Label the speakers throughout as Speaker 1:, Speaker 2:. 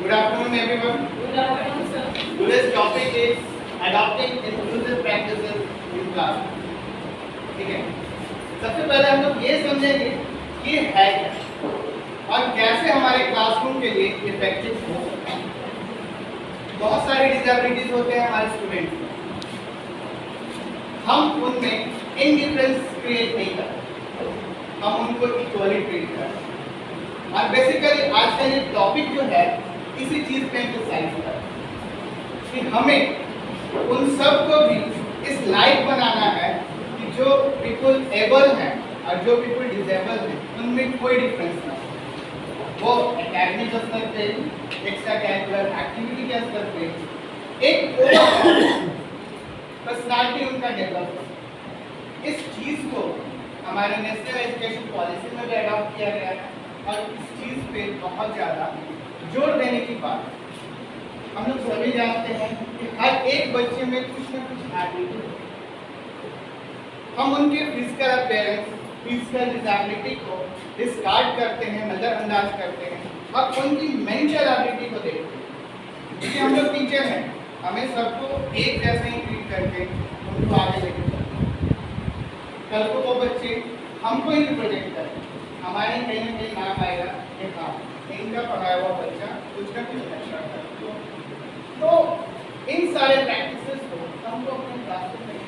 Speaker 1: Good afternoon, everyone.
Speaker 2: Good afternoon, sir.
Speaker 1: Today's topic is adopting inclusive practices in class. ठीक है. सबसे पहले हम लोग ये समझेंगे कि ये है क्या और कैसे हमारे क्लासरूम के लिए इफेक्टिव हो सकता है. बहुत सारे डिसेबिलिटीज होते हैं हमारे स्टूडेंट्स में. हम उनमें इनडिफरेंस क्रिएट नहीं करते, हम उनको इक्वली ट्रीट करते हैं. और बेसिकली आज का ये टॉपिक जो है इसी चीज पे एम्फसाइज करता है कि हमें उन सब को भी इस लाइक बनाना है कि जो पीपल एबल हैं और जो पीपल डिसेबल हैं उनमें कोई डिफरेंस ना हो. वो एकेडमिक स्तर पे, एक्स्ट्रा करिकुलर एक्टिविटी के स्तर पे एक पर्सनालिटी उनका डेवलप हो. इस चीज को हमारे नेशनल एजुकेशन पॉलिसी में भी अडॉप्ट किया गया है और इस चीज पे बहुत ज्यादा जोर देने की बात है. हम लोग सभी जानते हैं कि हर एक बच्चे में कुछ न कुछ एबिलिटी है. हम उनके फिजिकल अपीयरेंस, फिजिकल डिसेबिलिटी को डिस्कार्ड करते हैं, नजरअंदाज करते हैं और उनकी मेंटल एबिलिटी को देखते हैं. क्योंकि हम लोग टीचर हैं, हमें सबको एक जैसे ही ट्रीट करके उनको आगे लेके चलते हैं. कल को वो बच्चे हमको ही प्रोजेक्ट करें, हमारे कहीं ना कहीं नाम आएगा कि हाँ इनका पढ़ाया हुआ बच्चा कुछ ना कुछ अच्छा कर. तो इन सारे प्रैक्टिसेस को हमको अपने क्लास में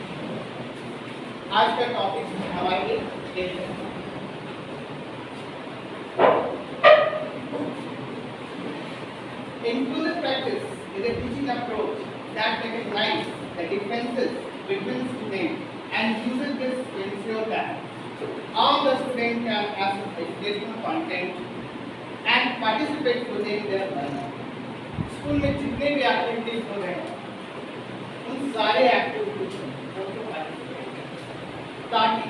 Speaker 1: आज का टॉपिक हमारे लिए देखते हैं. Inclusive practice is a teaching approach that recognizes the differences between students and uses this to ensure that all the students can access educational content and participate fully in their learning. School में जितने भी activities हो रहे हैं उन सारे activities को participate करें ताकि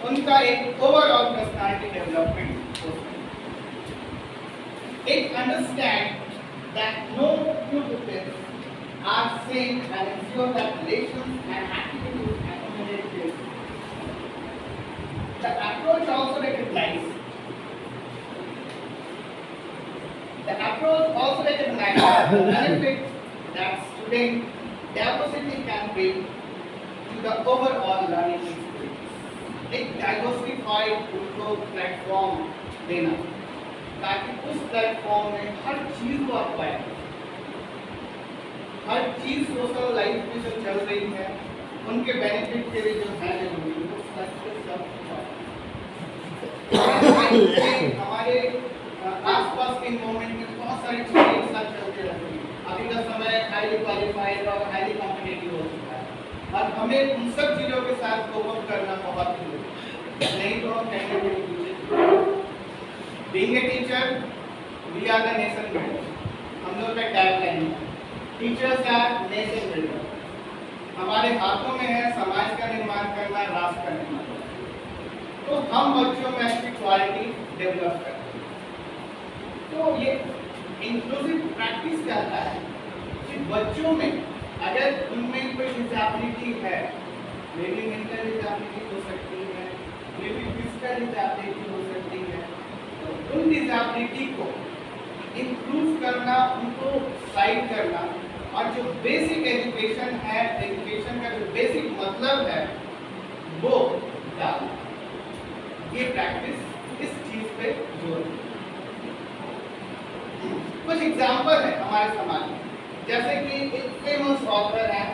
Speaker 1: उनका एक ओवरऑल पर्सनालिटी डेवलपमेंट हो सके. एक understand that no two pupils are same and ensure that relations and activities accommodate this. The approach also recognizes the benefits that student diversity can bring to the overall learning experience. एक diversified उनको platform देना ताकि उस platform में हर चीज को apply करें. हर चीज सोशल लाइफ में जो चल रही है उनके बेनिफिट के लिए जो है जरूरी वो सब हमारे आसपास के इन्वायरमेंट में बहुत सारी चीजें एक साथ चलते रहती हैं. अभी का समय हाईली क्वालिफाइड और हाईली कॉम्पिटिटिव हो चुका है और हमें उन सब चीजों के साथ कोप अप करना बहुत जरूरी है. नहीं तो हम कहेंगे Being a teacher, we are the nation builder. हम लोग का टैगलाइन है टीचर्स आर नेशन बिल्डर. हमारे हाथों में है समाज का निर्माण करना, राष्ट्र का निर्माण करना. तो हम बच्चों में अच्छी क्वालिटी डेवलप करते हैं. तो ये इंक्लूसिव प्रैक्टिस कहता है कि बच्चों में अगर उनमें कोई डिसेबिलिटी है, मे बी मेंटल डिसेबिलिटी हो सकती है, मे बी फिजिकल डिसेबिलिटी हो सकती है, उन डिसेबिलिटी को इम्प्रूव करना, उनको साइड करना और जो बेसिक एजुकेशन है, एजुकेशन का जो बेसिक मतलब है वो डालना. ये प्रैक्टिस इस चीज पे जोर देती है. कुछ एग्जाम्पल है हमारे समाज में, जैसे कि एक फेमस ऑथर है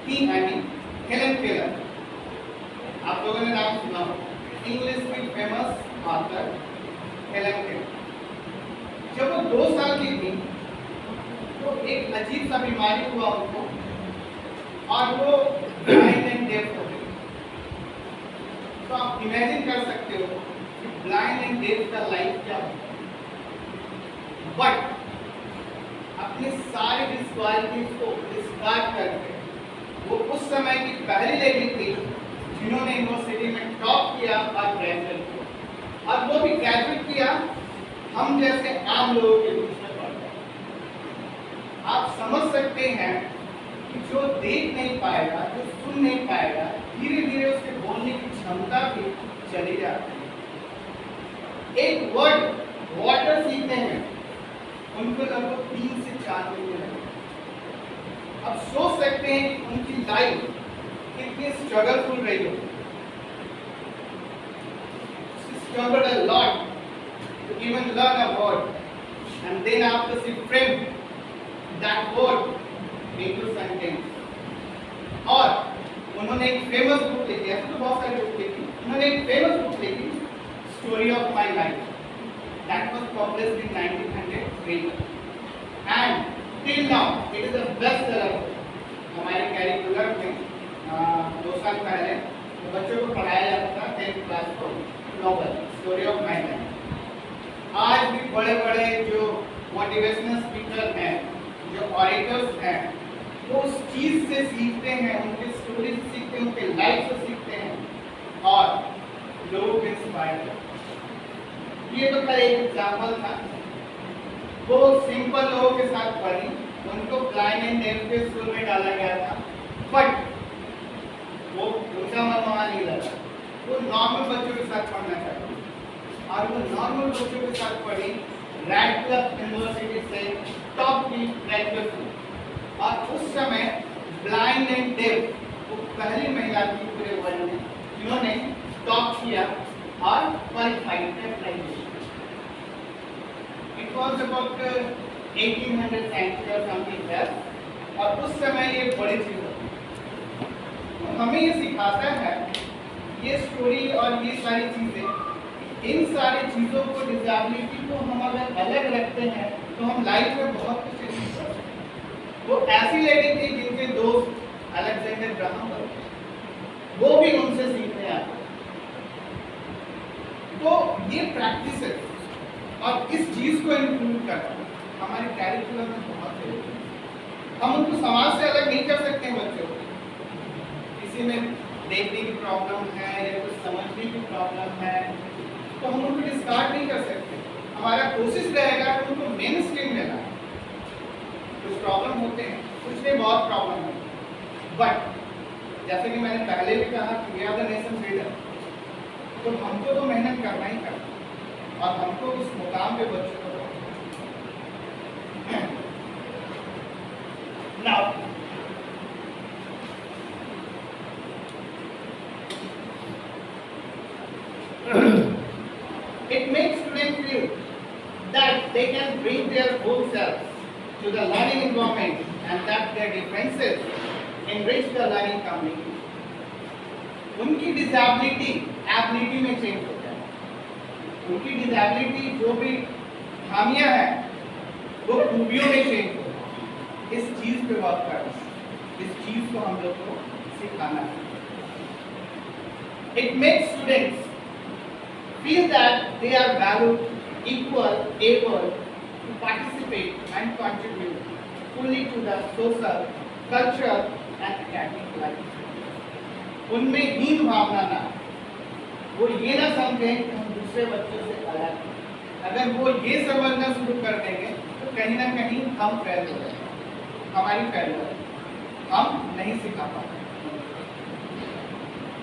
Speaker 1: हेलेन केलर. आप लोगों ने नाम सुना हो. इंग्लिश की फेमस ऑथर हेलेन केलर. जब वो 2 साल की थी तो एक अजीब सा बीमारी हुआ उनको और वो ब्लाइंड एंड डेफ हो गई. तो आप इमेजिन कर सकते हो कि ब्लाइंड एंड डेफ का लाइफ क्या होता है. बट अपने सारे डिसक्वालिटीज को डिस्कार्ड करके वो उस समय की पहली लेडी थी जिन्होंने यूनिवर्सिटी में टॉप किया और ग्रेजुएट किया. और वो भी ग्रेजुएट किया हम जैसे आम लोगों के बीच में पढ़ रहे. आप समझ सकते हैं कि जो देख नहीं पाएगा, जो सुन नहीं पाएगा, धीरे धीरे उसके बोलने की क्षमता भी चली जाती है. एक वर्ड वाटर सीखते हैं उनको लगभग 3 से 4 महीने लगे। अब सोच सकते हैं कि उनकी लाइफ कितनी स्ट्रगलफुल रही हो। Struggled a lot to even learn a word, and then after she framed that word into sentence. और उन्होंने एक फेमस बुक लिखी, ऐसे तो बहुत सारी बुक लिखी, उन्होंने एक फेमस बुक लिखी, story of my life, that was published in 1903, and till now it is a best seller. हमारे कैरिकुलर में 2 साल पहले तो बच्चों को पढ़ाया जाता था 10th क्लास को novel story of my life. आज भी बड़े बड़े जो मोटिवेशनल स्पीकर हैं, जो ऑरेटर्स हैं, वो उस चीज से सीखते हैं, उनके स्टोरी से सीखते हैं, उनके लाइफ से सीखते हैं और लोगों को इंस्पायर करते हैं। ये तो खैर एक एग्जाम्पल था। वो सिंपल लोगों के साथ पढ़ी, उनको ब्लाइंड एंड डेफ के स्कूल में डाला गया था, बट वो उनका मन वहाँ नहीं लगा। वो नॉर्मल बच्चों के साथ पढ़ना चाहती और वो नॉर्मल बच्चों के साथ पढ़ी रैडक्लिफ यूनिवर्सिटी से टॉप की ग्रेजुएट हुई। और उस समय ब्लाइंड एंड डेफ वो पहली महिला थी पूरे वर्ल्ड में जिन्होंने टॉप किया और qualified graduation. It was about 1800 century और समथिंग दैट, और उस समय ये बड़ी चीज होती है। हमें ये सिखाता है ये स्टोरी और ये सारी चीजें, इन सारी चीजों को, डिसेबिलिटी को हम अगर अलग रखते हैं तो हम लाइफ में बहुत कुछ अचीव कर सकते हैं। वो ऐसी लेडी थी जिनके दोस्त अलेक्जेंडर ग्राहम बेल, वो भी उनसे सीखने आते। तो ये प्रैक्टिस है और इस चीज को इंक्लूड करना हमारे कैरिकुलम में बहुत जरूरी है। हम उनको समाज से अलग नहीं कर सकते हैं। बच्चों को किसी में देखने की प्रॉब्लम है या कुछ समझने की प्रॉब्लम है तो हम उनको डिस्कार्ड नहीं कर सकते। हमारा कोशिश रहेगा कि उनको मेन स्ट्रीम में लाए। कुछ प्रॉब्लम होते हैं, कुछ नहीं, बहुत प्रॉब्लम है, बट जैसे कि मैंने पहले भी कहा कि we are the nation leader, तो हमको तो मेहनत करना ही करना और हमको उस मुकाम पे बच्चों को now it makes students feel that they can bring their whole selves to the learning environment and that their differences enrich the learning community. उनकी डिसेबिलिटी एबिलिटी में चेंज हो जाए। उनकी डिसेबिलिटी जो भी खामियां हैं वो खूबियों में चेंज हो जाए। इस चीज पे वर्क करना, इस चीज को हम लोग को सिखाना है। It makes students feel that they are valued, equal, able to participate and contribute fully to the social, cultural and academic life. उनमें हीन भावना ना, वो ये ना समझें कि हम दूसरे बच्चों से अलग हैं। अगर वो ये समझना शुरू कर देंगे तो कहीं ना कहीं हम फेल हो जाएंगे, हमारी फेल हो जाएगी, हम नहीं सिखा पाते।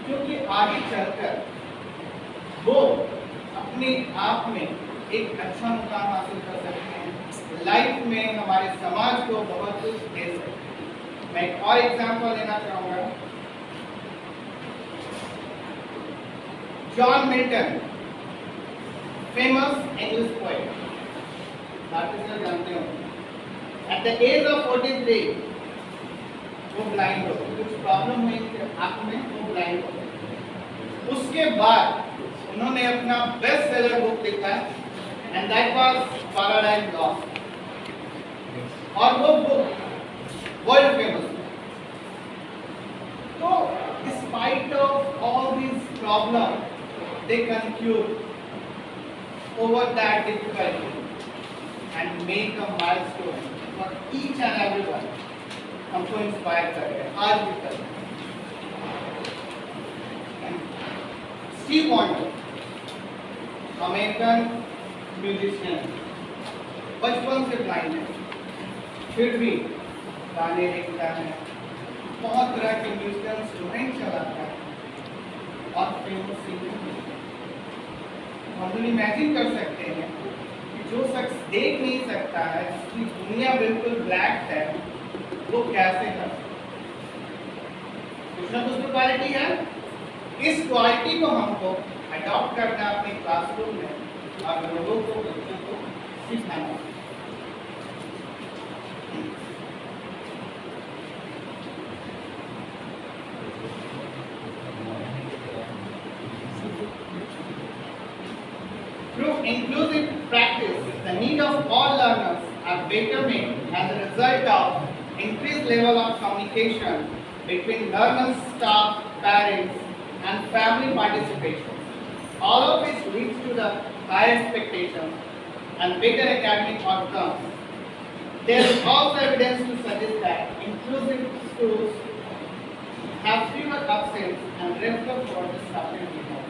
Speaker 1: क्योंकि आगे चलकर वो अपने आप में एक अच्छा मुकाम हासिल कर सकते हैं, लाइफ में हमारे समाज को बहुत कुछ दे सकते हैं। मैं एक और एग्जाम्पल देना चाहूँगा। John Milton, famous English poet, भारतीय से जानते हो। एट द एज ऑफ 43 वो ब्लाइंड हो गए, कुछ प्रॉब्लम हुई आँख में, वो ब्लाइंड हो गए। उसके बाद उन्होंने अपना बेस्ट सेलर बुक लिखा and that was paradise lost, और वो बुक वर्ल्ड फेमस। तो despite of all this problem they conclude over that difficulty and make a milestone for each and everyone। हमको इंस्पायर कर रहे हैं आज भी कर रहे हैं। स्टीव वंडर, अमेरिकन म्यूजिशियन, बचपन से ब्लाइंड है, फिर भी गाने लिखता है, बहुत तरह के म्यूजिकल इंस्ट्रूमेंट चलाता है और फेमस सिंगर। हम लोग इमेजिन कर सकते हैं कि जो शख्स देख नहीं सकता रहा है, जिसकी दुनिया बिल्कुल ब्लैक है, वो कैसे कर सकते? कुछ ना कुछ तो क्वालिटी है। इस क्वालिटी को हमको अडॉप्ट करना अपने क्लासरूम में और लोगों को, बच्चों को सिखाना। Through inclusive practice, the need of all learners are better made as a result of increased level of communication between learners, staff, parents, and family participation, all of which leads to the higher expectations and better academic outcomes. There is also evidence to suggest that inclusive schools have fewer absence and regular for disruptive behavior.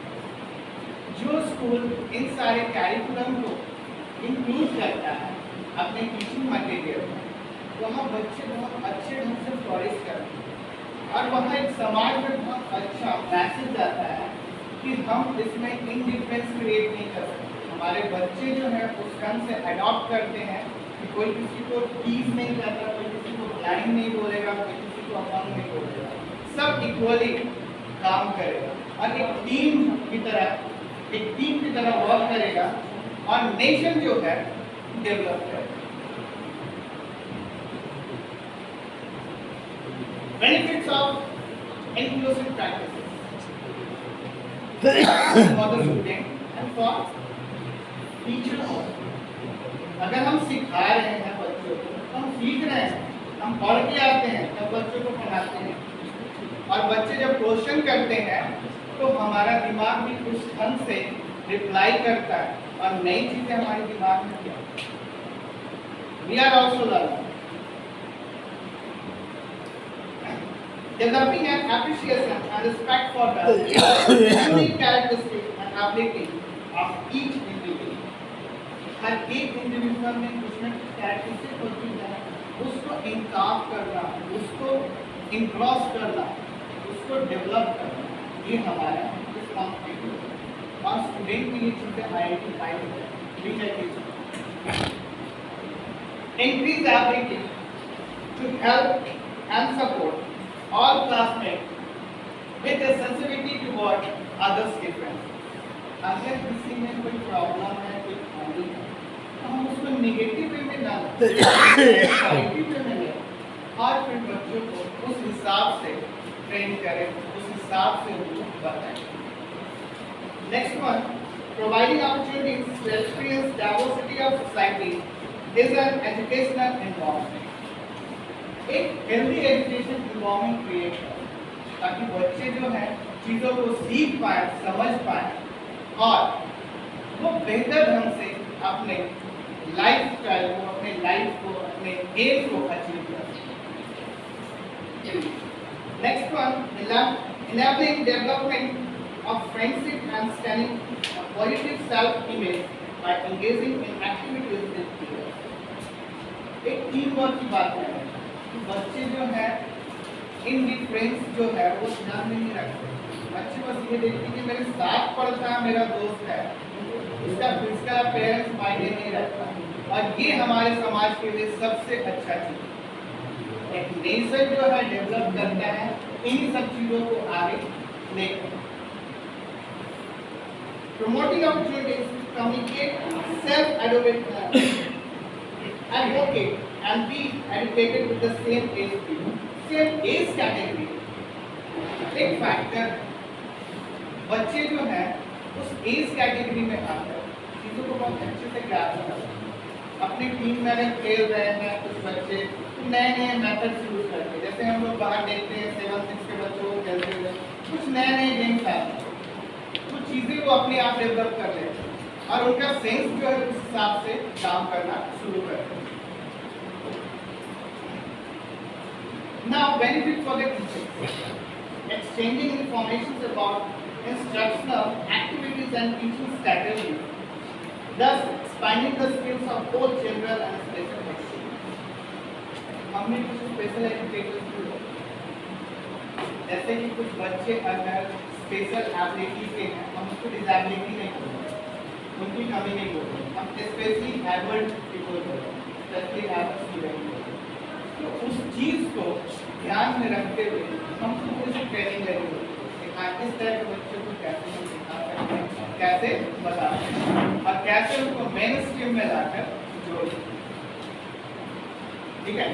Speaker 1: जो school इन सारे curriculum को include करता है अपने teaching material में, वहाँ बच्चे बहुत अच्छे ढंग से फ्लोरिश करते हैं और वहाँ एक समाज में बहुत अच्छा मैसेज जाता है कि हम इसमें इंडिफरेंस क्रिएट नहीं कर सकते। हमारे बच्चे जो हैं उस ढंग से अडॉप्ट करते हैं कि कोई किसी को टीज नहीं करता, कोई किसी को ब्लाइंड नहीं बोलेगा, कोई किसी को अपंग नहीं बोलेगा, सब इक्वली काम करेगा और एक टीम की तरह वर्क करेगा और नेशन जो है डेवलप करेगा। Benefits of inclusive practices for the student and for teacher. अगर हम सिखा रहे हैं बच्चों को, हम सीख रहे हैं, हम पढ़ के आते हैं तब बच्चों को पढ़ाते हैं और बच्चे जब क्वेश्चन करते हैं तो हमारा दिमाग भी उस ढंग से रिप्लाई करता है और नई चीजें हमारे दिमाग में क्या we are also learning. Developing an appreciation and respect for the unique characteristics and ability of each individual. हर एक इंडिविजुअल में कुछ न कुछ कैरेक्टरिस्टिक होती है, उसको इनकाफ करना, उसको इंक्रोस करना, उसको डेवलप करना, ये हमारा रिस्पॉन्सिबिलिटी और स्टूडेंट की ये चीज़ें आइडेंटिफाई होती है। Increase ability to help and support all classmates with a sensitivity toward others' differences. अगर किसी में कोई प्रॉब्लम है, कोई खामी है, तो हम उसको नेगेटिव वे में ना पॉजिटिव वे में लें और फिर बच्चों को उस हिसाब से ट्रेन करें, उस हिसाब से उनको बताएं। Next one, providing opportunities to experience diversity of society is an educational environment. एक हेल्दी एजुकेशन इन्वायरमेंट क्रिएट करें ताकि बच्चे जो हैं चीज़ों को सीख पाए, समझ पाए और वो बेहतर ढंग से अपने लाइफ स्टाइल को, अपने लाइफ को, अपने एम को अचीव कर सकें। Next one, enabling development of friendship and sustaining a positive self-image by engaging in activities with peers। एक टीम वर्क की बात है, बच्चे जो है इंडिफरेंस जो है वो ध्यान में नहीं रखते। बच्चे बस ये देखते कि मेरे साथ पढ़ता है, मेरा दोस्त है, उसका फिजिकल अपीयरेंस मायने नहीं रखता और ये हमारे समाज के लिए सबसे अच्छा चीज। एक नेशन जो है डेवलप करता है इन्हीं सब चीजों को आगे लेकर। Promoting opportunities to communicate, self-advocate and be educated with the same age group, same age category। एक फैक्टर बच्चे जो हैं उस एज कैटेगरी में आकर चीज़ों को बहुत अच्छे से ग्रास्प करते हैं। अपनी टीम में अगर खेल रहे हैं कुछ बच्चे नए नए मेथड्स यूज करते हैं, जैसे हम लोग बाहर देखते हैं 7-6 के बच्चों को खेलते हुए कुछ नए नए गेम्स आते हैं, कुछ चीज़ें वो अपने आप डेवलप कर लेते हैं और उनका सेंस जो है उस हिसाब से काम करना शुरू करते हैं। Now, benefit for the teachers: exchanging information about instructional activities and teaching strategies, thus expanding the skills of both general and special education। हमने कुछ स्पेशल एजुकेटर्स भी होते, जैसे कि कुछ बच्चे अगर स्पेशल एबिलिटी के हैं, हम उसको डिसेबिलिटी नहीं बोलते, उनकी कमी नहीं बोलते, हम स्पेशली एबल्ड पीपल बोलते हैं। Specially as a student. तो उस चीज को ध्यान में रखते हुए हमको कुछ ट्रेनिंग लेनी होती है कि इस तरह के बच्चों को कैसे हम सिखा सकते हैं, कैसे बता सकते हैं और कैसे उनको मेन स्ट्रीम में लाकर जोड़ सकते हैं। ठीक है,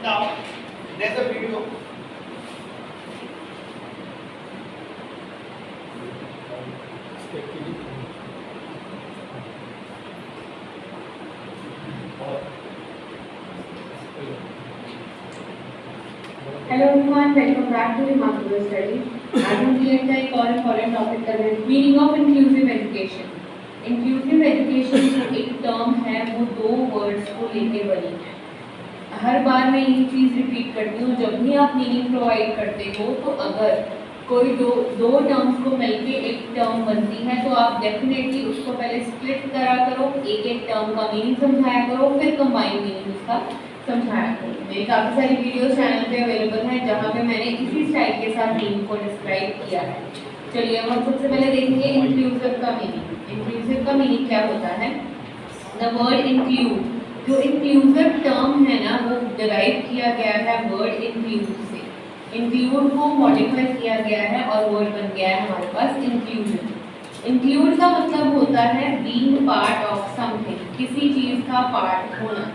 Speaker 1: now there is a video
Speaker 2: Hello everyone, welcome back to Remarkable Studies. आज हम क्लियर का एक और इम्पोर्टेंट टॉपिक कर रहे हैं, meaning of inclusive education. Inclusive education जो एक टर्म है वो दो वर्ड्स को लेके बनी है। हर बार मैं ये चीज़ रिपीट करती हूँ, जब भी आप मीनिंग प्रोवाइड करते हो तो अगर कोई दो टर्म्स को मिलके एक टर्म बनती है तो आप डेफिनेटली उसको पहले स्प्लिट करा करो, एक टर्म का मीनिंग समझाया करो, फिर कंबाइन मीनिंग उसका समझाया करो। मेरी काफ़ी सारी वीडियोस चैनल पे अवेलेबल हैं जहाँ पे मैंने इसी स्टाइल के साथ मीनिंग को डिस्क्राइब किया है। चलिए अब हम सबसे पहले देखेंगे इंक्लूसिव का मीनिंग। इंक्लूसिव का मीनिंग क्या होता है? द वर्ड इंक्लूड, जो इंक्लूसिव टर्म है ना वो डिराइव किया गया है वर्ड इंक्लूड से। इंक्लूड को मॉडिफाई किया गया है और वर्ड बन गया है हमारे पास इंक्लूजन। इंक्लूड का मतलब होता है बीइंग पार्ट ऑफ समथिंग, किसी चीज़ का पार्ट होना।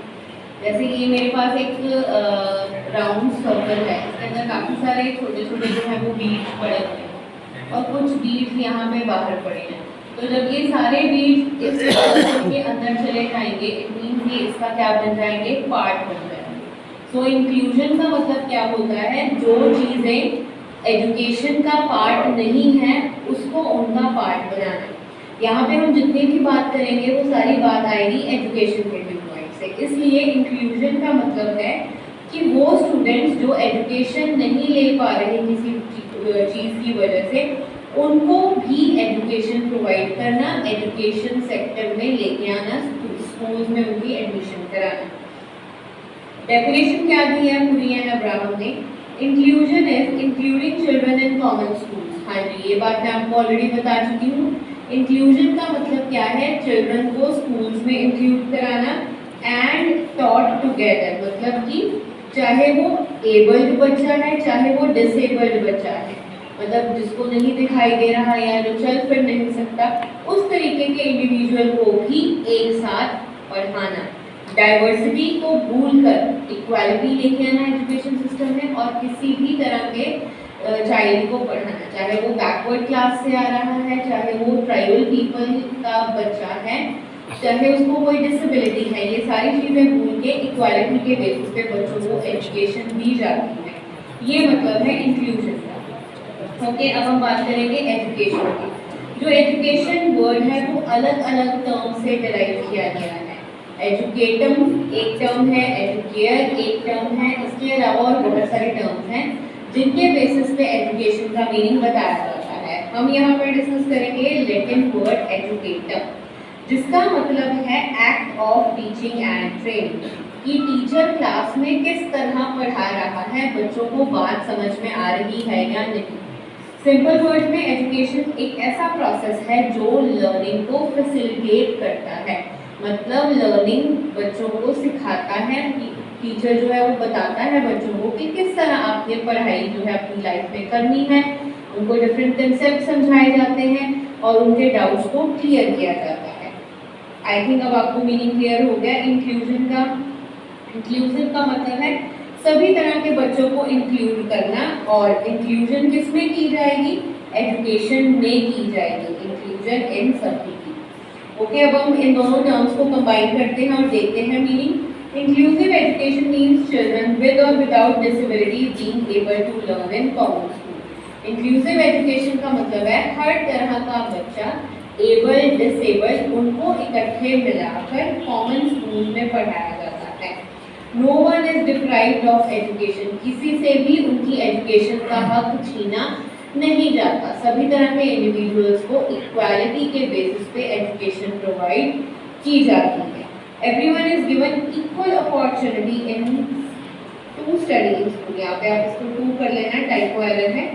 Speaker 2: जैसे कि मेरे पास एक राउंड सर्कल है, इसके अंदर काफ़ी सारे छोटे छोटे जो है वो बीड्स पड़े हुए हैं और कुछ बीड्स यहाँ पे बाहर पड़े हैं। तो जब ये सारे बीड्स इस सर्कल के अंदर चले जाएंगे, इट मीन्स ये इसका क्या बन जाएंगे? पार्ट बन जाएंगे। सो इंक्लूजन का मतलब क्या होता है? जो चीज़ें एजुकेशन का पार्ट नहीं है उसको उनका पार्ट बनाना। यहाँ पे हम जितनी भी बात करेंगे वो सारी बात आएगी एजुकेशन के व्यू पॉइंट से। इसलिए इंक्लूजन का मतलब है कि वो स्टूडेंट्स जो एजुकेशन नहीं ले पा रहे किसी चीज़ की वजह से, उनको भी एजुकेशन प्रोवाइड करना, एजुकेशन सेक्टर में लेके आना, स्कूल्स में उनकी एडमिशन कराना। डेफिनेशन क्या दी है कुरियन अब्राहम ने? Inclusion is including children in common schools. हाँ जी, ये बात मैं आपको ऑलरेडी बता चुकी हूँ। इंक्लूजन का मतलब क्या है? चिल्ड्रन को स्कूल्स में इंक्लूड कराना एंड टॉट टुगेदर, मतलब कि चाहे वो एबल्ड बच्चा है चाहे वो डिसेबल्ड बच्चा है, मतलब जिसको नहीं दिखाई दे रहा या जो चल फिर नहीं सकता, उस तरीके के इंडिविजुअल को भी एक साथ पढ़ाना। डाइवर्सिटी को भूलकर इक्वालिटी लेके आना एजुकेशन सिस्टम में और किसी भी तरह के चाइल्ड को पढ़ाना, चाहे वो बैकवर्ड क्लास से आ रहा है, चाहे वो ट्राइबल पीपल का बच्चा है, चाहे उसको कोई डिसेबिलिटी है, ये सारी चीज़ें भूल के इक्वालिटी के बेसिस पे बच्चों को एजुकेशन दी जाती है। ये मतलब है इंक्लूजन का। ओके, अब हम बात करेंगे एजुकेशन की। जो एजुकेशन वर्ड है वो अलग अलग टर्म से डिराइव किया गया है। एजुकेटम एक टर्म है, एजुकेयर एक टर्म है, इसके अलावा और बहुत सारे टर्म्स हैं जिनके बेसिस पे एजुकेशन का मीनिंग बताया जाता है। हम यहाँ पर डिस्कस करेंगे लैटिन वर्ड एजुकेटम, जिसका मतलब है act of teaching and training, कि टीचर क्लास में किस तरह पढ़ा रहा है, बच्चों को बात समझ में आ रही है या नहीं। सिंपल वर्ड में एजुकेशन एक ऐसा प्रोसेस है जो लर्निंग को फैसिलिटेट करता है, मतलब लर्निंग बच्चों को सिखाता है। टीचर जो है वो बताता है बच्चों को कि किस तरह आपने पढ़ाई जो है अपनी लाइफ में करनी है, उनको डिफरेंट कंसेप्ट समझाए जाते हैं और उनके डाउट्स को क्लियर किया जाता है। आई थिंक अब आपको मीनिंग क्लियर हो गया इंक्लूजन का। इंक्लूजन का मतलब है सभी तरह के बच्चों को इंक्लूड करना, और इंक्लूजन किस में की जाएगी? एजुकेशन में की जाएगी, इंक्लूजन इन सभी की। ओके, अब हम इन दोनों टर्म्स को कंबाइन करते हैं और देखते हैं meaning. Inclusive education means children with और without disability being able to learn in common school. Inclusive education का मतलब है हर तरह का बच्चा, एबल डिसेबल, उनको इकट्ठे मिलाकर कॉमन स्कूल में पढ़ाया जाता है। No one is deprived of education, किसी से भी उनकी एजुकेशन का हक छीना नहीं जाता। सभी तरह के इंडिविजुअल्स को इक्वालिटी के बेसिस पे एजुकेशन प्रोवाइड की जाती है। Everyone is given equal opportunity in to study in school. यहाँ पे आप इसको टू कर लेना, टाइपो एरर है।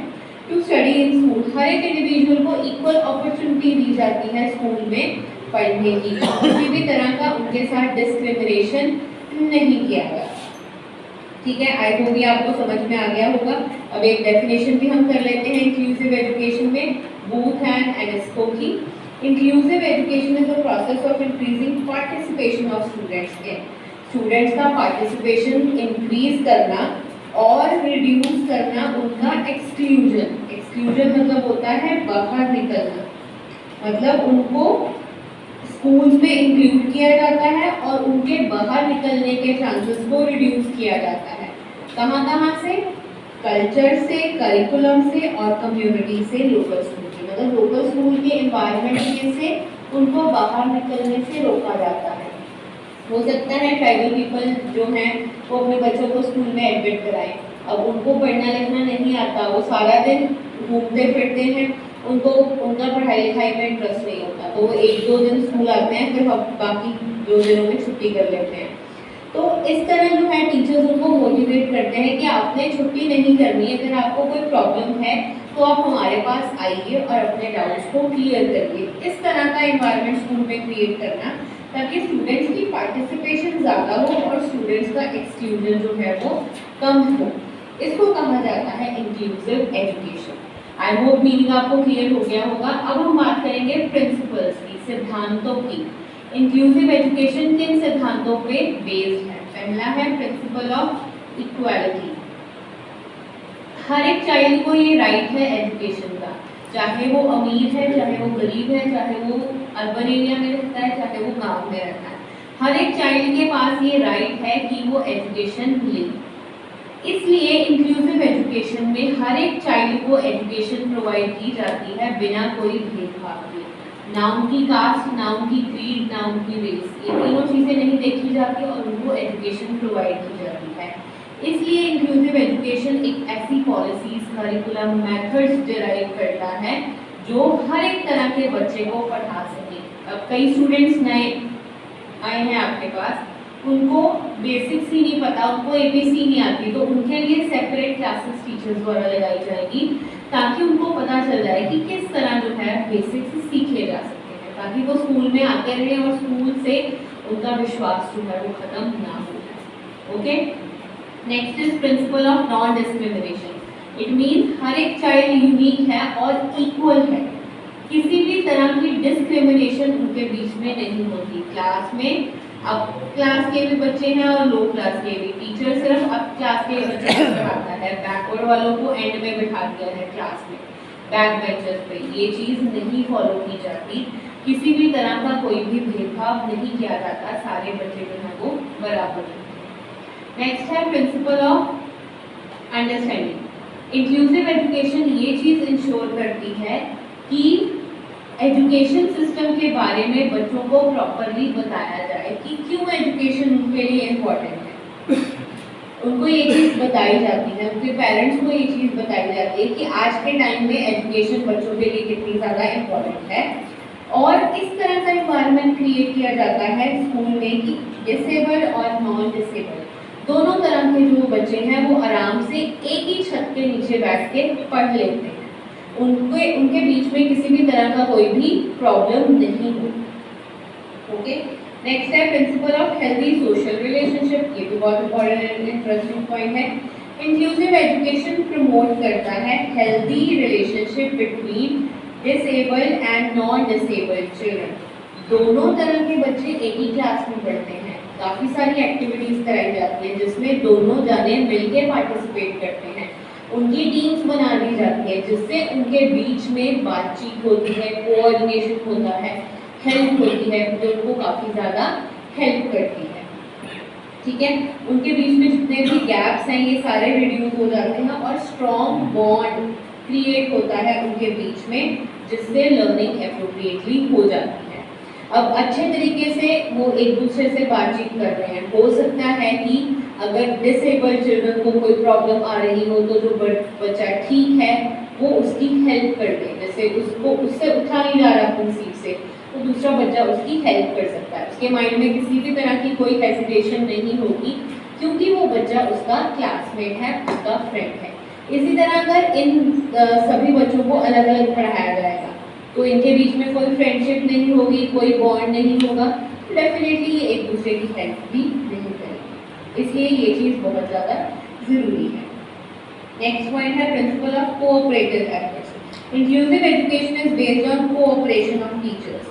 Speaker 2: टू स्टडी इन स्कूल, हर एक इंडिविजुअल को इक्वल अपॉर्चुनिटी दी जाती है स्कूल में पढ़ने की, किसी भी तरह का उनके साथ डिस्क्रिमिनेशन नहीं किया गया। ठीक है, आई होप ये आपको समझ में आ गया होगा। अब एक डेफिनेशन भी हम कर लेते हैं इंक्लूसिव एजुकेशन में, बूथ एंड एनेस्को की। Inclusive education is the process of increasing participation of students in, students का पार्टिसिपेशन इंक्रीज करना और रिड्यूस करना उनका एक्सक्लूजन। एक्सक्लूजन मतलब होता है बाहर निकलना, मतलब उनको स्कूल्स में इंक्लूड किया जाता है और उनके बाहर निकलने के चांसेस को रिड्यूस किया जाता है। कहाँ कहाँ से? कल्चर से, करिकुलम से और कम्युनिटी से, लोकल स्कूल से, मतलब लोकल स्कूल के एनवायरनमेंट में से उनको बाहर निकलने से रोका जाता है। हो सकता है ट्राइबल पीपल जो हैं वो अपने बच्चों को स्कूल में एडमिट कराएं, अब उनको पढ़ना लिखना नहीं आता, वो सारा दिन घूमते फिरते हैं, उनको उनका पढ़ाई लिखाई में इंटरेस्ट नहीं होता, तो वो 1-2 दिन स्कूल आते हैं, फिर हम बाकी 2 दिनों में छुट्टी कर लेते हैं। तो इस तरह जो है टीचर्स उनको मोटिवेट करते हैं कि आपने छुट्टी नहीं करनी है, अगर आपको कोई प्रॉब्लम है तो आप हमारे पास आइए और अपने डाउट्स को क्लियर करिए। इस तरह का एनवायरनमेंट स्कूल में क्रिएट करना ताकि स्टूडेंट्स की पार्टिसिपेशन ज़्यादा हो और स्टूडेंट्स का एक्सक्लूजन जो है वो कम हो। इसको कहा जाता है inclusive education. I hope meaning आपको क्लियर हो गया होगा। अब हम बात करेंगे प्रिंसिपल्स की, सिद्धांतों की। इंक्लूसिव एजुकेशन किन सिद्धांतों पे बेस्ड है? पहला है प्रिंसिपल ऑफ इक्वालिटी। हर एक चाइल्ड को ये राइट है एजुकेशन का, चाहे वो अमीर है, चाहे वो गरीब है, चाहे वो अर्बन एरिया में रहता है, चाहे वो गांव में रहता है, हर एक चाइल्ड के पास ये राइट है कि वो एजुकेशन ले। इसलिए इंक्लूसिव एजुकेशन में हर एक चाइल्ड को एजुकेशन प्रोवाइड की जाती है बिना कोई भेदभाव के। ना उनकी कास्ट, ना उनकी क्रीड, ना उनकी रेस, ये तीनों चीज़ें नहीं देखी जाती और उनको एजुकेशन प्रोवाइड की जाती है। इसलिए इंक्लूसिव एजुकेशन एक ऐसी पॉलिसीज, करिकुलम, मेथड्स डिराइव करता है जो हर एक तरह के बच्चे को पढ़ा सके। अब कई स्टूडेंट्स नए आए हैं आपके पास, उनको बेसिक्स ही नहीं पता, उनको एबीसी नहीं आती, तो उनके लिए सेपरेट क्लासेस टीचर्स द्वारा लगाई जाएगी ताकि उनको पता चल जाए कि किस तरह जो है बेसिक्स सीखे जा सकते हैं, ताकि वो स्कूल में आते रहे और स्कूल से उनका विश्वास जो है वो खत्म ना हो जाए। Okay, next is principle of non discrimination. It means हर एक चाइल्ड यूनिक है और इक्वल है, किसी भी तरह की डिस्क्रिमिनेशन उनके बीच में नहीं होती। क्लास में अब क्लास के भी बच्चे हैं और लो क्लास के भी, टीचर सिर्फ अब क्लास के बच्चे को पढ़ाता है, बैकवर्ड वालों को एंड में बिठा दिया है क्लास में, बैक बेंचर्स पे। ये चीज़ नहीं फॉलो की जाती, किसी भी तरह का कोई भी भेदभाव नहीं किया जाता, सारे बच्चे जो हैं वो बराबर हैं। नेक्स्ट है principle of understanding. Inclusive education ये चीज़ इंश्योर करती है कि एजुकेशन सिस्टम के बारे में बच्चों को प्रॉपरली बताया जाए कि क्यों एजुकेशन उनके लिए इम्पोर्टेंट है। उनको ये चीज़ बताई जाती है, उनके पेरेंट्स को ये चीज़ बताई जाती है कि आज के टाइम में एजुकेशन बच्चों के लिए कितनी ज़्यादा इम्पोर्टेंट है। और इस तरह का इन्वायरमेंट क्रिएट किया जाता है स्कूल में कि डिसेबल और नॉन डिसेबल दोनों तरह के जो बच्चे हैं वो आराम से एक ही छत के नीचे बैठ के पढ़ लेते हैं, उनके बीच में किसी भी तरह का कोई भी प्रॉब्लम नहीं हो। ओके, नेक्स्ट है principle of healthy social relationship. ये भी बहुत इंपॉर्टेंट एंड इंटरेस्टिंग पॉइंट है। इंक्लूसिव एजुकेशन प्रमोट करता है healthy relationship between disabled and non disabled children. दोनों तरह के बच्चे एक ही क्लास में पढ़ते हैं, काफ़ी सारी एक्टिविटीज़ कराई जाती हैं जिसमें दोनों जाने मिलकर पार्टिसिपेट करते हैं, उनकी टीम्स बना दी जाती है जिससे उनके बीच में बातचीत होती है, कोऑर्डिनेशन होता है, हेल्प होती है, जो उनको काफ़ी ज़्यादा हेल्प करती है। ठीक है, उनके बीच में जितने भी गैप्स हैं ये सारे रिड्यूस हो जाते हैं और स्ट्रॉन्ग बॉन्ड क्रिएट होता है उनके बीच में, जिससे लर्निंग एप्रोप्रिएटली हो जाती है। अब अच्छे तरीके से वो एक दूसरे से बातचीत कर रहे हैं। हो सकता है कि अगर डिसेबल्ड चिल्ड्रन को कोई प्रॉब्लम आ रही हो तो जो बच्चा ठीक है वो उसकी हेल्प कर दे, जैसे उससे उठा नहीं जा रहा अपनी सीट से, तो दूसरा बच्चा उसकी हेल्प कर सकता है। उसके माइंड में किसी भी तरह की कोई हेजिटेशन नहीं होगी क्योंकि वो बच्चा उसका क्लासमेट है, उसका फ्रेंड है। इसी तरह अगर इन सभी बच्चों को अलग अलग पढ़ाया जाएगा तो इनके बीच में कोई फ्रेंडशिप नहीं होगी, कोई बॉन्ड नहीं होगा, तो डेफिनेटली ये एक दूसरे की हेल्प भी नहीं करेंगे। इसलिए ये चीज़ बहुत ज़्यादा ज़रूरी है। नेक्स्ट पॉइंट है principle of cooperative efforts. Inclusive education is based on cooperation of teachers.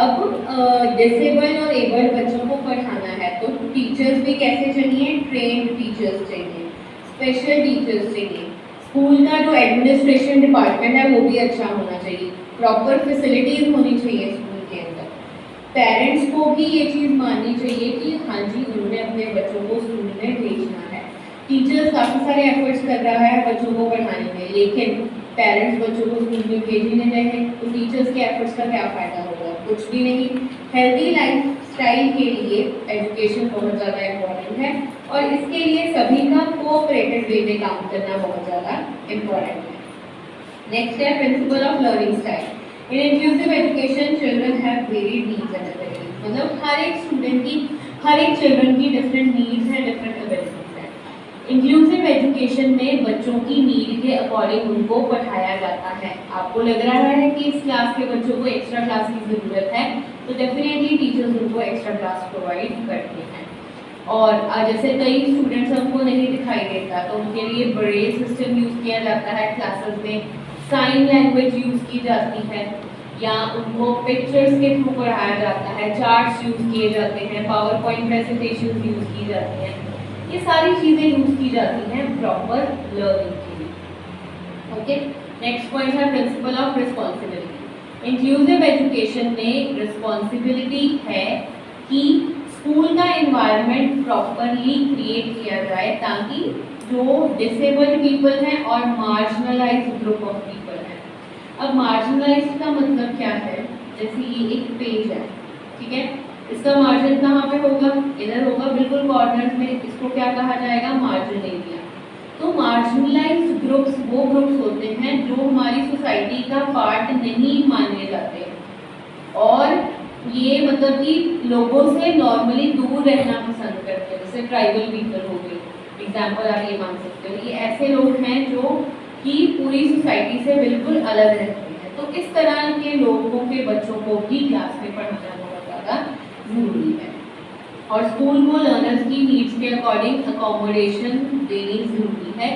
Speaker 2: अब डिसेबल्ड और एबल्ड बच्चों को पढ़ाना है तो टीचर्स भी कैसे चाहिए, ट्रेन्ड टीचर्स चाहिए, स्पेशल टीचर्स चाहिए। स्कूल का जो एडमिनिस्ट्रेशन डिपार्टमेंट है वो भी अच्छा होना चाहिए, प्रॉपर फैसिलिटीज होनी चाहिए स्कूल के अंदर। पेरेंट्स को भी ये चीज़ माननी चाहिए कि हाँ जी उन्होंने अपने बच्चों को स्कूल में भेजना है। टीचर्स काफ़ी सारे एफर्ट्स कर रहा है बच्चों को पढ़ाने में, लेकिन पेरेंट्स बच्चों को स्कूल में भेज ही नहीं रहे हैं, तो टीचर्स के एफर्ट्स का क्या फ़ायदा होगा, कुछ भी नहीं। हेल्दी लाइफ स्टाइल के लिए एजुकेशन बहुत ज़्यादा इम्पॉर्टेंट है और इसके लिए सभी का कोऑपरेटिव वे में काम करना बहुत ज़्यादा इम्पॉर्टेंट है। नेक्स्ट है principle of learning style. In inclusive education children have varied needs and abilities. मतलब हर एक स्टूडेंट की, हर एक चिल्ड्रन की डिफरेंट नीड्स हैं, डिफरेंट एबिलिटीज। इंक्लूसिव एजुकेशन में बच्चों की नीड के अकॉर्डिंग उनको पढ़ाया जाता है। आपको लग रहा है कि इस क्लास के बच्चों को एक्स्ट्रा क्लास की ज़रूरत है तो डेफिनेटली टीचर्स उनको एक्स्ट्रा क्लास प्रोवाइड करते हैं। और जैसे कई स्टूडेंट्स हमको नहीं दिखाई देता तो उनके लिए ब्रेल सिस्टम यूज़ किया जाता है, क्लासेस में साइन लैंग्वेज यूज़ की जाती है या उनको पिक्चर्स के थ्रू पढ़ाया जाता है, चार्ट्स यूज़ किए जाते हैं, पावर पॉइंट प्रेजेंटेशन यूज़ की जाती हैं। ये सारी चीज़ें यूज़ की जाती हैं प्रॉपर लर्निंग के लिए। ओके, नेक्स्ट पॉइंट है principle of responsibility. Inclusive education में रिस्पॉन्सिबिलिटी है कि स्कूल का एनवायरनमेंट प्रॉपरली क्रिएट किया जाए ताकि जो डिसेबल्ड पीपल हैं और मार्जिनलाइज्ड ग्रुप ऑफ पीपल हैं। अब मार्जिनलाइज्ड का मतलब क्या है, जैसे ये एक पेज है, ठीक है, इसका मार्जिन कहाँ पे होगा, इधर होगा बिल्कुल कॉर्नर में, इसको क्या कहा जाएगा, मार्जिन एरिया। तो मार्जिनलाइज्ड ग्रुप्स वो ग्रुप्स होते हैं जो हमारी सोसाइटी का पार्ट नहीं माने जाते हैं और ये मतलब कि लोगों से नॉर्मली दूर रहना पसंद करते हैं, जैसे ट्राइबल पीपल हो गए, एग्जाम्पल आप ये मान सकते हो। ये ऐसे लोग हैं जो कि पूरी सोसाइटी से बिल्कुल अलग रहते हैं, तो इस तरह के लोगों के बच्चों को भी क्लास में पढ़ाना बहुत ज़्यादा ज़रूरी है। और स्कूल को लर्नर्स की नीड्स के अकॉर्डिंग अकोमोडेशन देनी ज़रूरी है।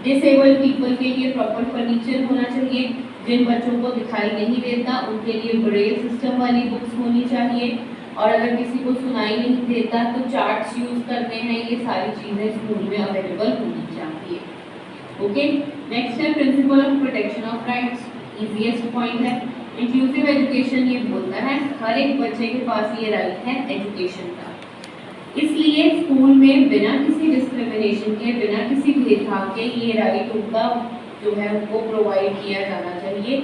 Speaker 2: डिसेबल्ड पीपल के लिए प्रॉपर फर्नीचर होना चाहिए, जिन बच्चों को दिखाई नहीं देता उनके लिए ब्रेल सिस्टम वाली बुक्स होनी चाहिए और अगर किसी को सुनाई नहीं देता तो चार्ट्स यूज़ करने हैं। ये सारी चीज़ें स्कूल में अवेलेबल होनी चाहिए। ओके, नेक्स्ट है principle of protection of rights. Easiest point है। इंक्लूसिव एजुकेशन ये बोलता है हर एक बच्चे के पास ये राइट है एजुकेशन का, इसलिए स्कूल में बिना किसी डिस्क्रिमिनेशन के, बिना किसी भेदभाव के ये राइट उनका जो है उनको प्रोवाइड किया जाना चाहिए।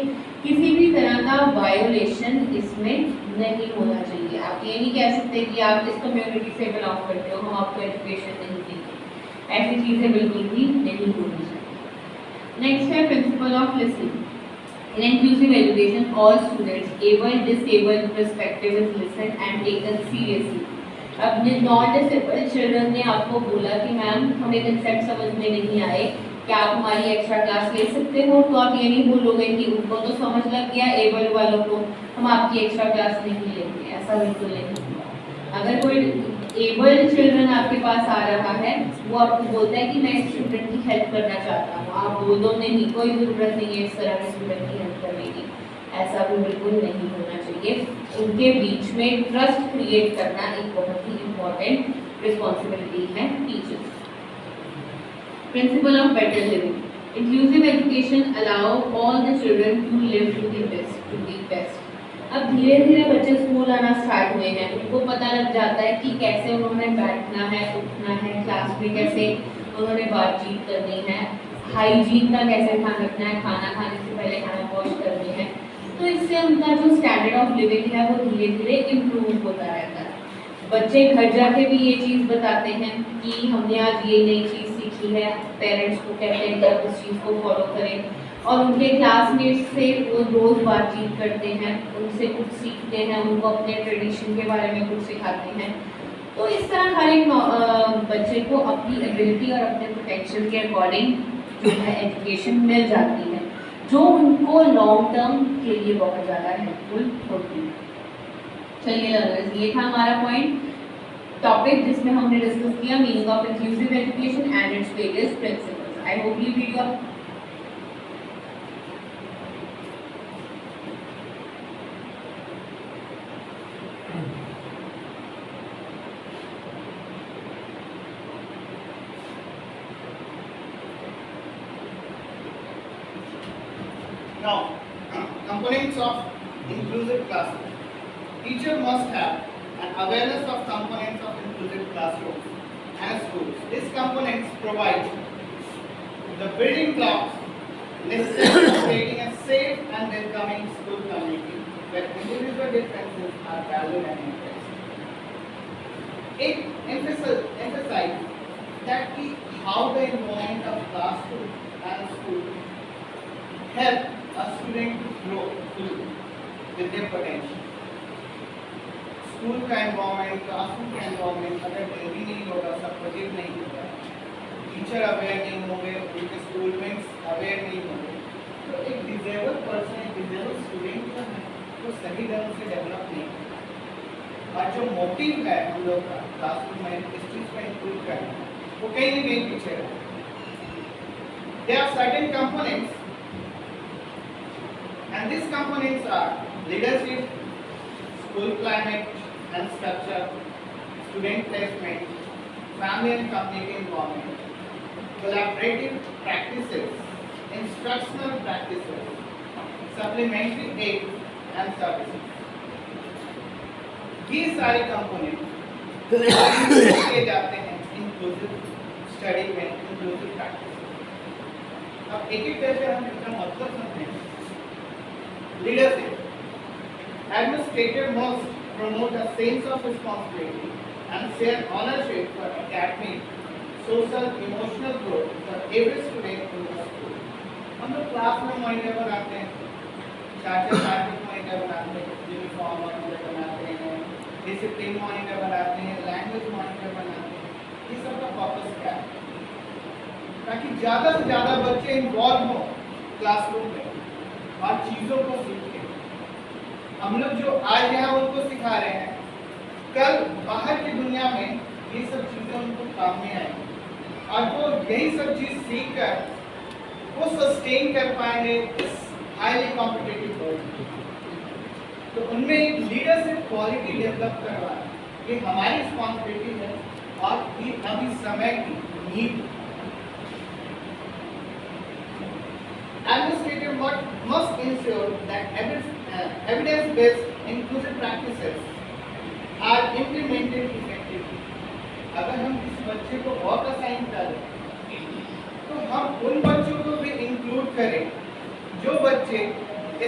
Speaker 2: किसी भी तरह का वायोलेशन इसमें नहीं होना चाहिए। आप ये नहीं कह सकते कि आप इस कम्युनिटी से बिलोंग करते हो, हम आपको एजुकेशन नहीं देंगे, ऐसी चीज़ें बिल्कुल भी नहीं होनी चाहिए। नेक्स्ट है principle of listening. In inclusive education, all students, able, disabled, perspective is listened and taken seriously. अब नॉन डिसेबल्ड चिल्ड्रन ने आपको बोला कि मैम हमें कंसेप्ट समझ में नहीं आए, क्या आप हमारी एक्स्ट्रा क्लास ले सकते हो, तो आप ये नहीं बोलोगे कि उनको तो समझ लग गया, एबल वालों को हम आपकी एक्स्ट्रा क्लास नहीं लेंगे, ऐसा बिल्कुल नहीं होगा। अगर कोई एबल्ड चिल्ड्रन आपके पास आ रहा है, वो आपको बोलता है कि मैं इस स्टूडेंट की हेल्प करना चाहता हूँ, आप बोल दो नहीं, कोई ज़रूरत नहीं है इस तरह के स्टूडेंट की हेल्प करने की, ऐसा भी बिल्कुल नहीं होना चाहिए। उनके बीच में ट्रस्ट क्रिएट करना एक बहुत ही इम्पॉर्टेंट रिस्पॉन्सिबिलिटी है teachers. Principle of better living. Inclusive education allow all the children to live to the best. अब धीरे धीरे बच्चे स्कूल आना स्टार्ट हुए हैं, उनको पता लग जाता है कि कैसे उन्होंने बैठना है, उठना है, क्लास में कैसे उन्होंने बातचीत करनी है, हाइजीन का कैसे ध्यान रखना है, खाना खाने से पहले हाथ वॉश करने हैं। तो इससे उनका जो स्टैंडर्ड ऑफ लिविंग है वो धीरे धीरे इम्प्रूव होता रहता है। बच्चे घर जाके भी ये चीज़ बताते हैं कि हमने आज ये नई चीज़ सीखी है, पेरेंट्स को कहते हैं कि आप उस चीज़ को फॉलो करें और उनके क्लासमेट्स से वो रोज़ बातचीत करते हैं, उनसे कुछ सीखते हैं, उनको अपने ट्रेडिशन के बारे में कुछ सिखाते हैं। तो इस तरह हर एक बच्चे को अपनी एबिलिटी और अपने पोटेंशियल के अकॉर्डिंग जो है एजुकेशन मिल जाती है। जो उनको लॉन्ग टर्म के लिए बहुत ज़्यादा हेल्पफुल होती है। चलिए लर्नर्स, ये था हमारा पॉइंट टॉपिक जिसमें हमने डिस्कस किया meaning of inclusive education and its various principles. I hope ये video
Speaker 1: Now, components of inclusive classroom. Teacher must have an awareness of components of inclusive classrooms and schools. These components provide the building blocks necessary for creating a safe and welcoming school community where individual differences are valued and embraced. It emphasizes that how the environment of classroom and school help a student to grow fully with their potential. School का environment, classroom का environment अगर healthy नहीं होगा, supportive नहीं होगा, teacher aware नहीं होंगे, उनके स्टूडेंट्स अवेयर नहीं होंगे, तो एक डिजेबल पर्सन, एक डिजेबल स्टूडेंट जो है वो सही ढंग से डेवलप नहीं होगा। और जो मोटिव है हम लोग का क्लासरूम में इस चीज़ को इंक्लूड करना, वो कहीं ना कहीं पीछे रहा। There are certain components and these components are leadership, school climate and structure, student placement, family and community involvement, collaborative practices, instructional practices, supplementary aid and services. ये सारे कंपोनेंट किए जाते हैं इंक्लूसिव स्टडी में, इंक्लूसिव प्रैक्टिस। अब एक एक करके हम इसका मतलब समझते हैं। Leadership. Administrator must promote a sense of responsibility and share ownership for academic, social, emotional growth for every student in the school. हम लोग क्लास में मॉनिटर बनाते हैं, चार्जर मॉनिटर बनाते हैं, यूनिफॉर्म मॉनिटर बनाते हैं, डिसिप्लिन मॉनिटर बनाते हैं, लैंग्वेज मॉनिटर बनाते हैं। ये सब का पर्पस क्या है? ताकि ज़्यादा से ज़्यादा बच्चे इन्वॉल्व हो क्लासरूम में और चीज़ों को सीखें। हम लोग जो आज यहाँ उनको सिखा रहे हैं, कल बाहर की दुनिया में ये सब चीज़ें उनको काम में आएंगी और वो यही सब चीज़ सीख कर वो सस्टेन कर पाएंगे इस हाईली कॉम्पिटिटिव वर्ल्ड में। तो उनमें एक लीडरशिप क्वालिटी डेवलप करवाना ये हमारी रिस्पॉन्सिबिलिटी है और ये अभी समय की नीड है। Administrator must ensure that evidence-based inclusive practices are implemented effectively. अगर हम किसी बच्चे को वर्क असाइन करें, तो हम उन बच्चों को भी इंक्लूड करें जो बच्चे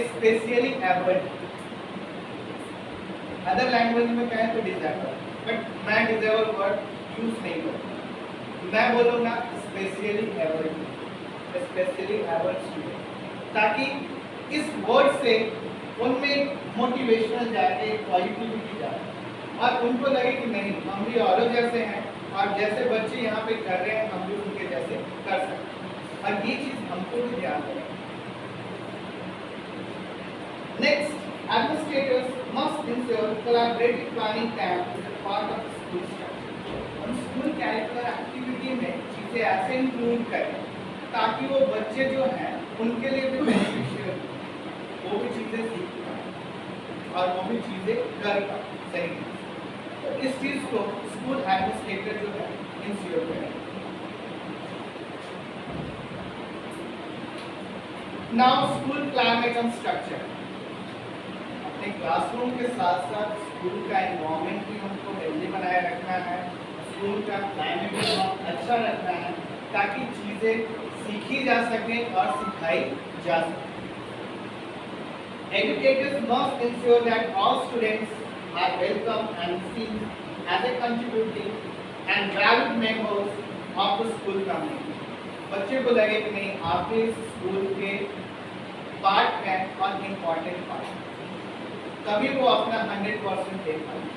Speaker 1: स्पेशली एबल्ड। अदर लैंग्वेज में कहें तो डिसेबल, बट मैं डिसेबल वर्ड यूज नहीं करता, मैं बोलूँगा specially abled, specially abled student, ताकि इस वर्ड से उनमें मोटिवेशनल जाके पॉजिटिविटी जाए और उनको लगे कि नहीं, हम भी औरों जैसे हैं और जैसे बच्चे यहाँ पे कर रहे हैं हम भी उनके जैसे कर सकते हैं। और ये चीज़ हमको भी ध्यान रखना। Next, administrators must ensure collaborative planning time is a part of school structure. हम स्कूल कैरिकुलर एक्टिविटी में चीज़ें ऐसे इंक्लूड करें ताकि वो बच्चे जो हैं उनके लिए भी बेनिफिशियल, वो भी चीज़ें सीख पाएं और वो भी चीज़ें कर पाएं सही। तो इस चीज़ को स्कूल एडमिनिस्ट्रेटर जो है इंश्योर करें। Now school climate and structure. अपने क्लासरूम के साथ साथ स्कूल का एनवायरनमेंट भी हमको हेल्दी बनाए रखना है, स्कूल का क्लाइमेट भी बहुत अच्छा रखना है ताकि चीज़ें सीखी जा सके और सिखाई जा सके। Educators must ensure that all students are welcome and seen as a contributing and valued members of the school community. बच्चे को लगे कि नहीं, आप भी स्कूल के पार्ट हैं और इम्पॉर्टेंट पार्ट, तभी वो अपना 100% दे पाएंगे।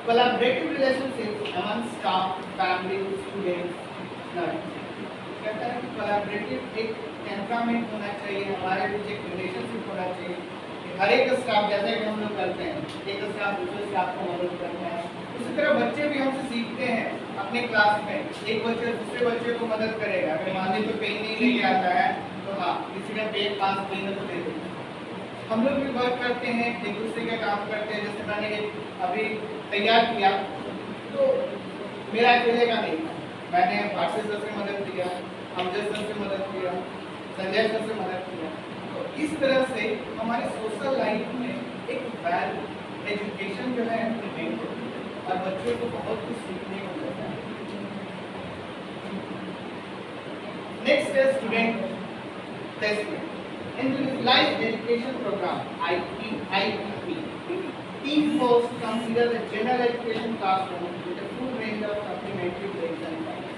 Speaker 1: Collaborative relationships among staff, family, students, learners. कहता है कि कोलैबोरेटिव एक टेम्परामेंट होना चाहिए, हमारे बीच एक रिलेशनशिप होना चाहिए। हर एक स्टाफ जैसे कि हम लोग करते हैं, एक स्टाफ दूसरे स्टाफ को मदद करता है, उसी तरह बच्चे भी हमसे सीखते हैं। अपने क्लास में एक बच्चे दूसरे बच्चे को मदद करेगा। अगर मान लीजिए पेन नहीं लेके आता है तो हाँ, किसी का पेन पास पेन है तो दे देगा। हम लोग भी वर्क करते हैं, एक दूसरे का काम करते हैं। जैसे मैंने अभी तैयार किया तो मेरा अकेले का नहीं था, मैंने भाषा सर से मदद किया, अमजद सर से मदद किया, संजय सर से मदद किया। तो इस तरह से हमारे सोशल लाइफ में एक वैल्यू एजुकेशन जो है इम्प्लीमेंट होती है और बच्चों को बहुत कुछ सीखने को मिलता है। नेक्स्ट है student placement. Individualized Education Program (IEP) team goals to consider the general education classroom with a full range of supplementary breaks and times.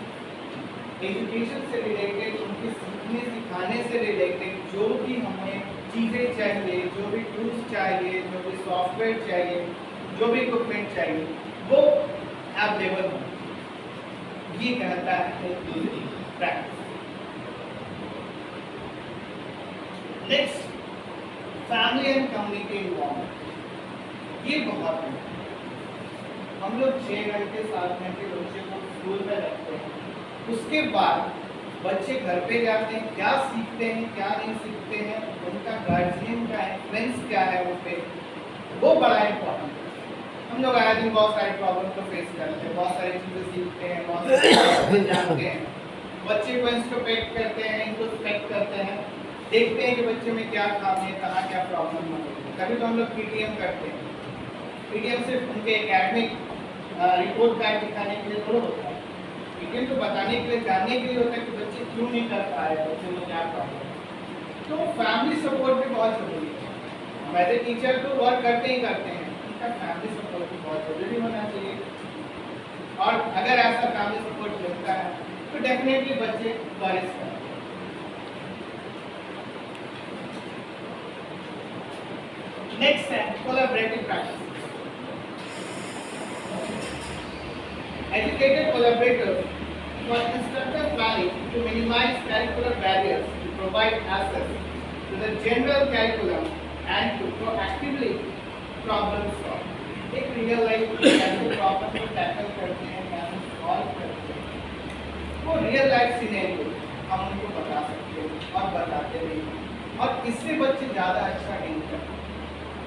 Speaker 1: Education से रिलेटेड, उनके सीखने सिखाने से रिलेटेड जो भी हमें चीज़ें चाहिए, जो भी टूल्स चाहिए, जो भी सॉफ्टवेयर चाहिए, जो भी इक्विपमेंट चाहिए, वो अवेलेबल हो। ये कहता है practice. Next, family and community involvement. ये बहुत है। हम लोग 6 घंटे 7 घंटे बच्चे को स्कूल में रखते हैं, उसके बाद बच्चे घर पे जाते हैं, क्या सीखते हैं क्या नहीं सीखते हैं, उनका गार्जियन का इन्फ्लुएंस क्या है उन पे, वो बड़ा इम्पोर्टेंट है। हम लोग आए दिन बहुत सारी प्रॉब्लम को फेस करते हैं, बहुत सारी चीज़ें सीखते हैं, बहुत सारी चीज़ें जानते हैं। बच्चे को इंस्ट्रोस्पेक्ट करते हैं, इंट्रोस्पेक्ट करते हैं, देखते हैं कि बच्चे में क्या खामी है, कहाँ क्या प्रॉब्लम है। कभी तो हम लोग पीटीएम करते हैं। पीटीएम सिर्फ उनके एकेडमिक रिपोर्ट कार्ड दिखाने के लिए थोड़ा होता है, पीटीएम तो बताने के लिए, जानने के लिए होता है कि बच्चे क्यों नहीं कर पा रहे हैं, बच्चे में क्या प्रॉब्लम है। तो फैमिली सपोर्ट भी बहुत जरूरी है। हम एज ए टीचर तो वर्क करते ही करते हैं, उनका फैमिली सपोर्ट भी बहुत जरूरी होना चाहिए। और अगर ऐसा फैमिली सपोर्ट मिलता है तो डेफिनेटली बच्चे फ्लरिश करते हैं। Next है collaborative practices. Educated collaborators for instructor planning to minimize curricular barriers, to provide access to the general curriculum and to proactively problem solve. एक real life कैसे प्रॉब्लम को टैकल करते हैं, कैसे सॉल्व करते हैं, वो रियल लाइफ सिनेरियो हम उनको बता सकते हैं और बताते भी हैं। और इससे बच्चे ज़्यादा अच्छा नहीं करते।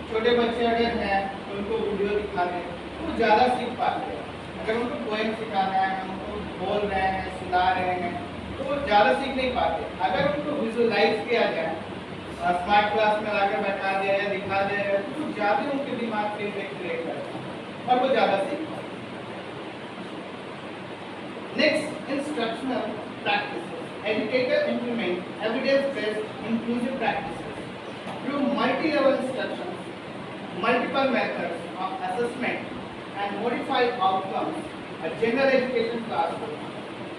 Speaker 1: छोटे बच्चे अगर हैं उनको वीडियो दिखा दें तो वो ज़्यादा सीख पाते हैं। अगर उनको पोएम सिखाना है, हम उनको बोल रहे हैं, सुना रहे हैं, तो वो ज़्यादा सीख नहीं पाते। अगर उनको विजुअलाइज किया जाए, स्मार्ट क्लास में लाकर बैठा दिया या दिखा दिया जाए, तो ज़्यादा उनके दिमाग पे इफेक्ट क्रिएट करता है और वो ज़्यादा सीख पाते हैं। Next, instructional practices. Educator implement evidence based inclusive practices through multi-level instruction, multiple methods of assessment and modify outcomes, a general education classroom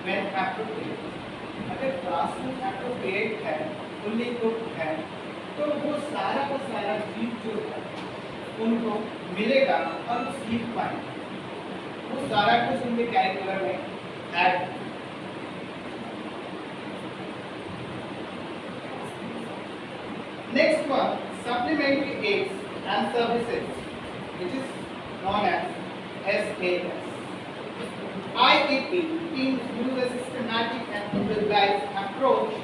Speaker 1: when appropriate. अगर क्लासरूम appropriate है, fully equipped है, तो वो सारा का सारा चीज जो है उनको मिलेगा और वो सीख पाएंगे। वो सारा कुछ उनके कैरिकुलर में add. Next one, supplementary aids and services, which is known as SAS. IEP teams use a systematic and individualized approach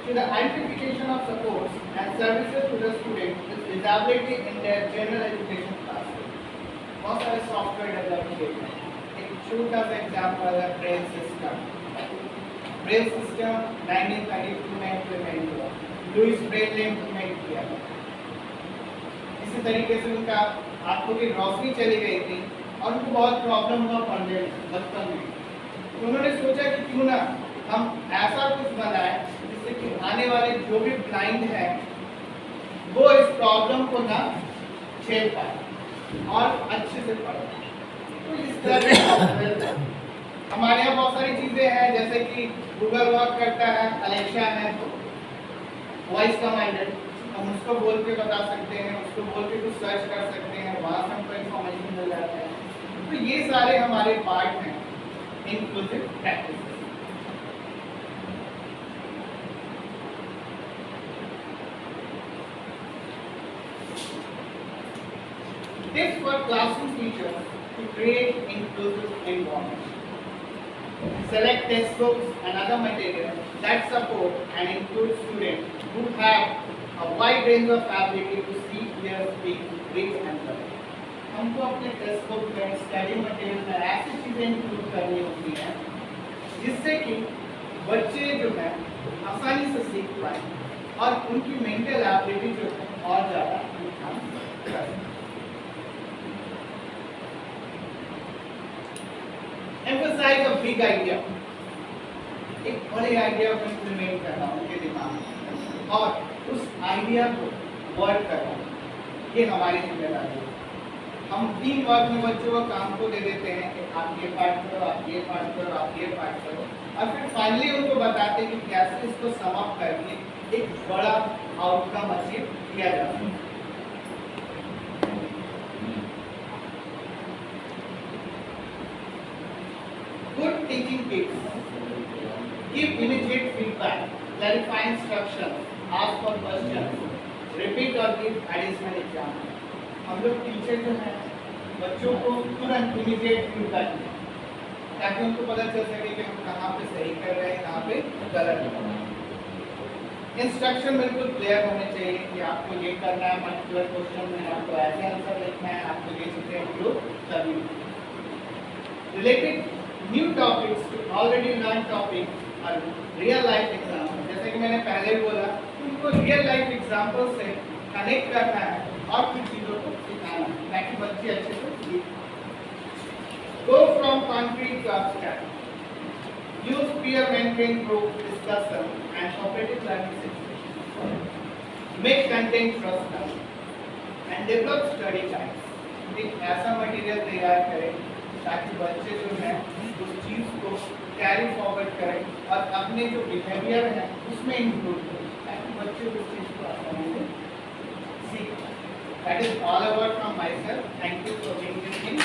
Speaker 1: to the identification of supports and services to the student with disability in their general education classroom. बहुत सारे software develop किए गए हैं। एक छोटा सा example है Braille system. Braille system 1932 में इम्प्लीमेंट हुआ, लुइस ब्रेल ने इम्प्लीमेंट किया। इसी तरीके से उनका आंखों की रोशनी चली गई थी और उनको बहुत प्रॉब्लम हुआ पढ़ने में बचपन में। तो उन्होंने सोचा कि क्यों ना हम ऐसा कुछ बनाएं जिससे कि आने वाले जो भी ब्लाइंड हैं वो इस प्रॉब्लम को ना झेल पाए और अच्छे से पढ़ पाए। तो इस तरह हमारे यहाँ बहुत सारी चीज़ें हैं, जैसे कि गूगल वर्क करता है, अलेक्सा है, वॉइस कमांडेड, हम उसको बोल के बता सकते हैं, उसको बोल के कुछ सर्च कर सकते हैं, वहाँ से हमको इन्फॉर्मेशन मिल जाता है। तो ये सारे हमारे पार्ट हैं inclusive practices. Tips for classroom teachers to create inclusive environment. Select textbooks and other material that support and include students who have a wide range of ability to see, hear, speak, read and write. हमको अपने text book में study material में ऐसी चीज़ें include करनी होती हैं जिससे कि बच्चे जो है आसानी से सीख पाए और उनकी मेंटल एबिलिटी जो है और ज़्यादा इन्हांस कर सकें। Emphasize a big idea. एक बड़े आइडिया को इम्प्लीमेंट करना उनके दिमाग में और उस आइडिया को वर्क करना, ये हमारी जिम्मेदारी है। हम टीम वर्क में बच्चों को काम को दे देते हैं कि आप ये पार्ट करो, आप ये पार्ट करो, आप ये पार्ट करो, और फिर फाइनली उनको बताते हैं कि कैसे इसको समाप्त करके एक बड़ा आउटकम अचीव किया जा सकता है। Good teaching tips: give immediate feedback, clarify instructions, ask for questions, repeat or give additional examples. हम लोग टीचर जो हैं बच्चों को तुरंत इमीडिएट फीडबैक दें ताकि उनको पता चल सके कि हम कहाँ पे सही कर रहे हैं, कहाँ पे गलत कर रहे हैं। इंस्ट्रक्शन बिल्कुल क्लियर होने चाहिए कि आपको ये करना है, पर्टिकुलर क्वेश्चन में आपको ऐसे आंसर लिखना है, आपको ये चीज़ें इंक्लूड करनी है। Related new topics to already learn topic और रियल लाइफ एग्जाम्पल, जैसे कि मैंने पहले बोला उनको रियल लाइफ एग्जाम्पल से कनेक्ट करना है और कुछ चीज़ों को सिखाना है ताकि बच्चे अच्छे से सीख। Go from concrete to abstract. Use peer mentoring group discussion and cooperative learning situations. Make content personal and develop study guides. एक ऐसा मटेरियल तैयार करें ताकि बच्चे जो हैं उस चीज़ को कैरी फॉरवर्ड करें और अपने जो बिहेवियर है उसमें इंक्लूड करें ताकि बच्चे उस चीज़ को आसानी से सीख पाएं। That is all about from myself. Thank you for being with me.